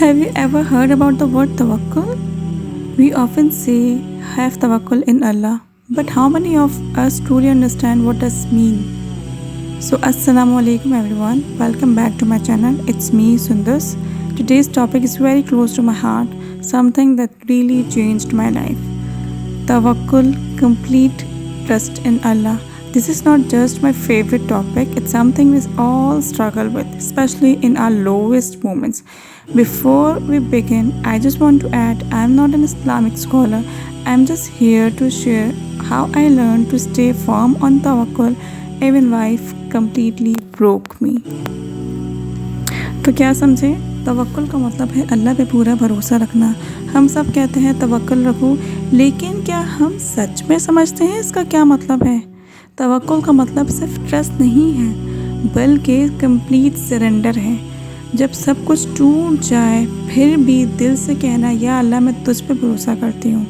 Have you ever heard about the word tawakkul? We often say have tawakkul in Allah, but how many of us truly understand what does mean? So assalamu alaikum everyone, welcome back to my channel. It's me Sundas. Today's topic is very close to my heart, something that really changed my life. Tawakkul, complete trust in Allah. This is not just my favorite topic, it's something we all struggle with, especially in our lowest moments. Before we begin, I just want to add I'm not an Islamic scholar. I'm just here to share how I learned to stay firm on tawakkul even life completely broke me. तो क्या समझे? तवक्कुल का मतलब है अल्लाह पे पूरा भरोसा रखना. हम सब कहते हैं तवक्कुल रखो, लेकिन क्या हम सच में समझते हैं इसका क्या मतलब है? तवक्कुल का मतलब सिर्फ ट्रस्ट नहीं है, बल्कि कंप्लीट सरेंडर है. जब सब कुछ टूट जाए फिर भी दिल से कहना या अल्लाह मैं तुझ पे भरोसा करती हूँ.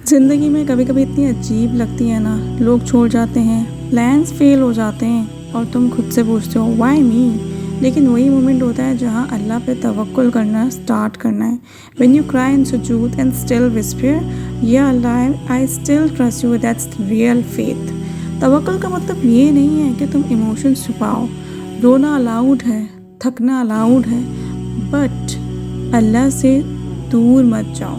ज़िंदगी में कभी कभी इतनी अजीब लगती है ना, लोग छोड़ जाते हैं, प्लान्स फेल हो जाते हैं और तुम खुद से पूछते हो व्हाई मी. लेकिन वही मोमेंट होता है जहाँ अल्लाह पे तवक्कुल करना स्टार्ट करना है. व्हेन यू क्राई इन सुजूद एंड स्टिल विस्पर या Allah I still trust you, that's real faith. तवक्कुल का मतलब ये नहीं है कि तुम इमोशंस छुपाओ. रोना अलाउड है, थकना अलाउड है, बट अल्लाह से दूर मत जाओ.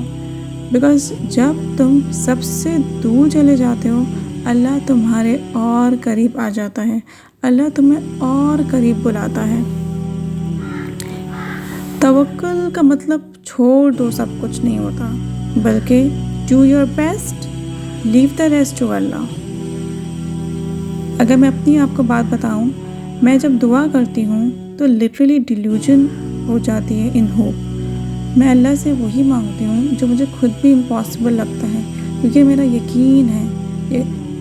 बिकॉज़ जब तुम सबसे दूर चले जाते हो अल्लाह तुम्हारे और करीब आ जाता है, अल्लाह तुम्हें और करीब बुलाता है. तवक्कुल का मतलब छोड़ दो सब कुछ नहीं होता, बल्कि do your best, leave the rest to Allah. अगर मैं अपनी आपको बात बताऊं, मैं जब दुआ करती हूं तो लिटरली डिल्यूजन हो जाती है इन होप. मैं अल्लाह से वही मांगती हूँ जो मुझे खुद भी इम्पॉसिबल लगता है, क्योंकि मेरा यकीन है कि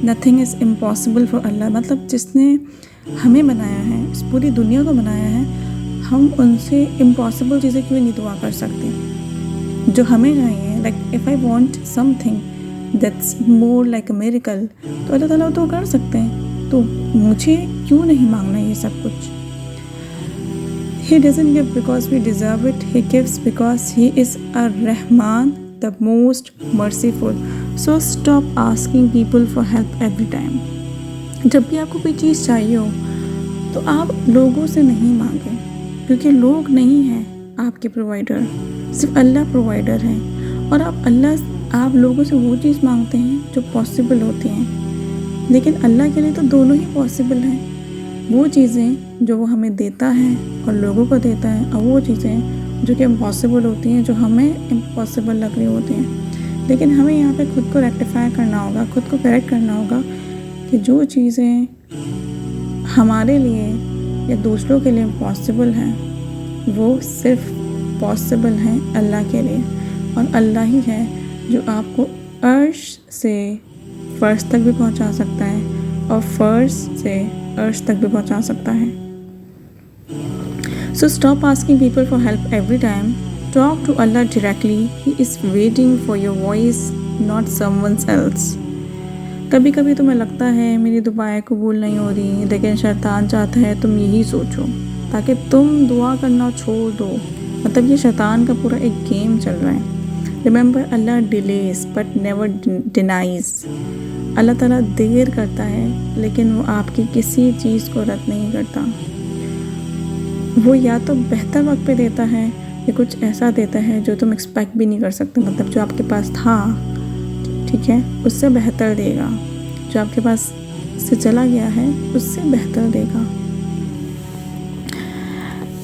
नथिंग इज़ इम्पॉसिबल फॉर अल्लाह. मतलब जिसने हमें बनाया है, इस पूरी दुनिया को बनाया है, हम उनसे इम्पॉसिबल चीज़ें क्यों नहीं दुआ कर सकते जो हमें चाहिए. Like if I want something that's more like a miracle, तो अल्लाह ताला तो कर सकते हैं, तो मुझे क्यों नहीं मांगना ये सब कुछ. He doesn't give because we deserve it. He gives because He is Ar-Rahman, the most merciful. So stop asking people for help every time. जब भी आपको कोई चीज़ चाहिए हो तो आप लोगों से नहीं मांगें, क्योंकि लोग नहीं हैं आपके प्रोवाइडर, सिर्फ अल्लाह प्रोवाइडर है. और आप लोगों से वो चीज़ मांगते हैं जो पॉसिबल होती हैं, लेकिन अल्लाह के लिए तो दोनों ही पॉसिबल हैं. वो चीज़ें जो वो हमें देता है और लोगों को देता है, और वो चीज़ें जो कि इम्पॉसिबल होती हैं, जो हमें इम्पॉसिबल लग रही होती हैं. लेकिन हमें यहाँ पे खुद को रेक्टिफाई करना होगा, खुद को करेक्ट करना होगा कि जो चीज़ें हमारे लिए या दूसरों के लिए इम्पॉसिबल हैं वो सिर्फ पॉसिबल हैं अल्लाह के लिए. और अल्लाह ही है जो आपको अर्श से फ़र्श तक भी पहुँचा सकता है और फ़र्श से अर्श तक भी पहुँचा सकता है. So stop asking people for help every time. Talk to Allah directly. He is waiting for your voice, not someone else. कभी कभी तुम्हें लगता है मेरी दुआएं कबूल नहीं हो रही, लेकिन शैतान चाहता है तुम यही सोचो ताकि तुम दुआ करना छोड़ दो. मतलब ये शैतान का पूरा एक गेम चल रहा है. Remember, Allah delays but never denies. अल्लाह ताला देर करता है लेकिन वो आपकी किसी चीज़ को रद्द नहीं करता. वो या तो बेहतर वक्त पे देता है या कुछ ऐसा देता है जो तुम एक्सपेक्ट भी नहीं कर सकते. मतलब जो आपके पास था, ठीक है, उससे बेहतर देगा. जो आपके पास से चला गया है उससे बेहतर देगा.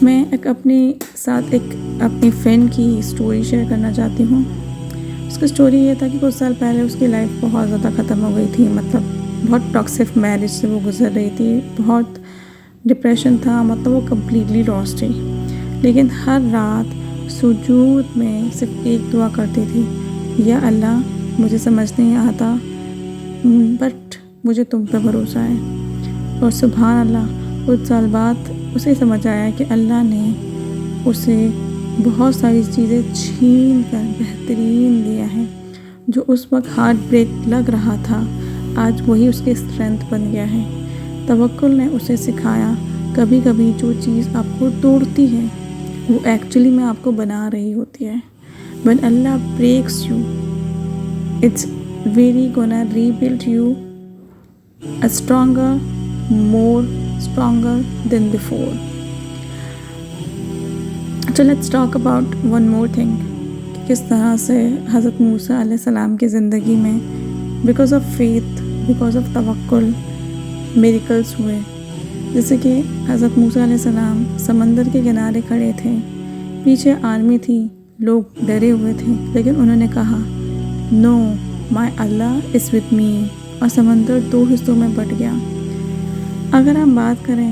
मैं अपनी फ्रेंड की स्टोरी शेयर करना चाहती हूँ. उसकी स्टोरी ये था कि कुछ साल पहले उसकी लाइफ बहुत ज़्यादा ख़त्म हो गई थी. मतलब बहुत टॉक्सिक मैरिज से वो गुजर रही थी, बहुत डिप्रेशन था, मतलब वो कम्प्लीटली लॉस्ट थी. लेकिन हर रात सुजूद में सिर्फ एक दुआ करती थी, या अल्लाह मुझे समझ नहीं आता बट मुझे तुम पे भरोसा है. और सुभान अल्लाह, कुछ साल बाद उसे समझ आया कि अल्लाह ने उसे बहुत सारी चीज़ें छीन कर बेहतरीन दिया है. जो उस वक्त हार्ट ब्रेक लग रहा था, आज वही उसकी स्ट्रेंथ बन गया है. तवक्कुल ने उसे सिखाया कभी कभी जो चीज़ आपको तोड़ती है وہ ایکچولی میں آپ کو بنا رہی ہوتی ہے. When Allah breaks you, it's really gonna rebuild you a more stronger than before. So let's talk about one more thing. کس طرح سے حضرت موسیٰ علیہ السلام کی زندگی میں because of faith, because of توکل میریکلس ہوئے. جیسے کہ حضرت موسیٰ علیہ السلام سمندر کے کنارے کھڑے تھے، پیچھے آرمی تھی، لوگ ڈرے ہوئے تھے، لیکن انہوں نے کہا نو مائی اللہ از وتھ می، اور سمندر 2 حصوں میں بٹ گیا. اگر ہم بات کریں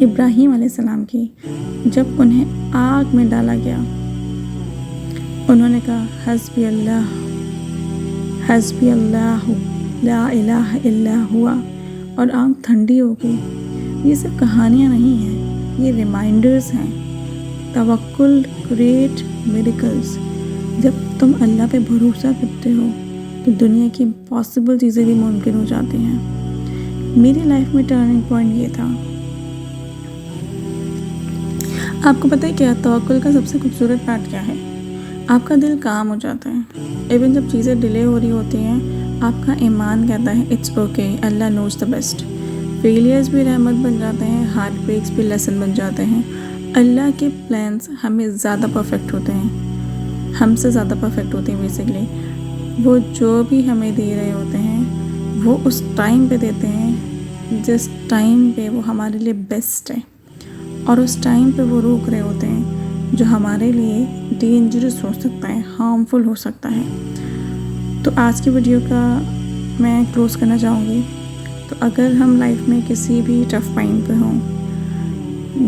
ابراہیم علیہ السلام کی، جب انہیں آگ میں ڈالا گیا انہوں نے کہا حسبی اللہ لا الہ الا ہوا، اور آگ ٹھنڈی ہو گئی. یہ صرف کہانیاں نہیں ہیں، یہ ریمائنڈرز ہیں. توکل کریٹ میریکلز. جب تم اللہ پہ بھروسہ کرتے ہو تو دنیا کی امپاسبل چیزیں بھی ممکن ہو جاتی ہیں. میری لائف میں ٹرننگ پوائنٹ یہ تھا. آپ کو پتہ ہے کیا توکل کا سب سے خوبصورت پارٹ کیا ہے؟ آپ کا دل کام ہو جاتا ہے. ایون جب چیزیں ڈیلے ہو رہی ہوتی ہیں، آپ کا ایمان کہتا ہے it's okay, Allah knows the best. Failures بھی رحمت بن جاتے ہیں، ہارٹ بریکس بھی لیسن بن جاتے ہیں. اللہ کے پلانس ہمیں زیادہ پرفیکٹ ہوتے ہیں، ہم سے زیادہ پرفیکٹ ہوتے ہیں. بیسکلی وہ جو بھی ہمیں دے رہے ہوتے ہیں وہ اس ٹائم پہ دیتے ہیں جس ٹائم پہ وہ ہمارے لیے بیسٹ ہے، اور اس ٹائم پہ وہ روک رہے ہوتے ہیں جو ہمارے لیے ڈینجرس ہو سکتا ہے، ہارمفل ہو سکتا ہے. تو آج کی ویڈیو کا میں کلوز کرنا چاہوں گی. تو اگر ہم لائف میں کسی بھی ٹف ٹائم پہ ہوں،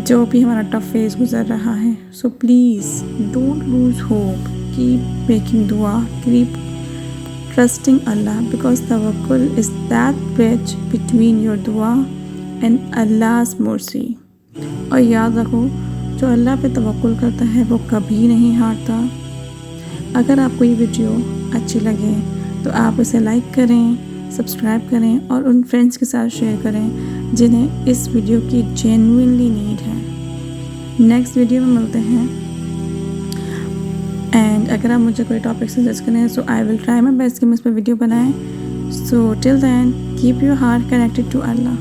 جو بھی ہمارا ٹف فیز گزر رہا ہے، so please don't lose hope, keep making دعا، کیپ ٹرسٹنگ اللہ، بیکاز توکل is that bridge between your دعا اینڈ اللہ's مرسی. اور یاد رکھو، جو اللہ پہ توکل کرتا ہے وہ کبھی نہیں ہارتا. اگر آپ کو یہ ویڈیو اچھی لگے تو آپ اسے لائک کریں، سبسکرائب کریں، اور ان فرینڈس کے ساتھ شیئر کریں جنہیں اس ویڈیو کی جینوئنلی نیڈ ہے. نیکسٹ ویڈیو میں ملتے ہیں. اینڈ اگر آپ مجھے کوئی ٹاپک سجیسٹ کریں سو آئی ول ٹرائی مائی بیسٹ کہ میں اس پہ ویڈیو بنائیں. So till then keep your heart connected to Allah.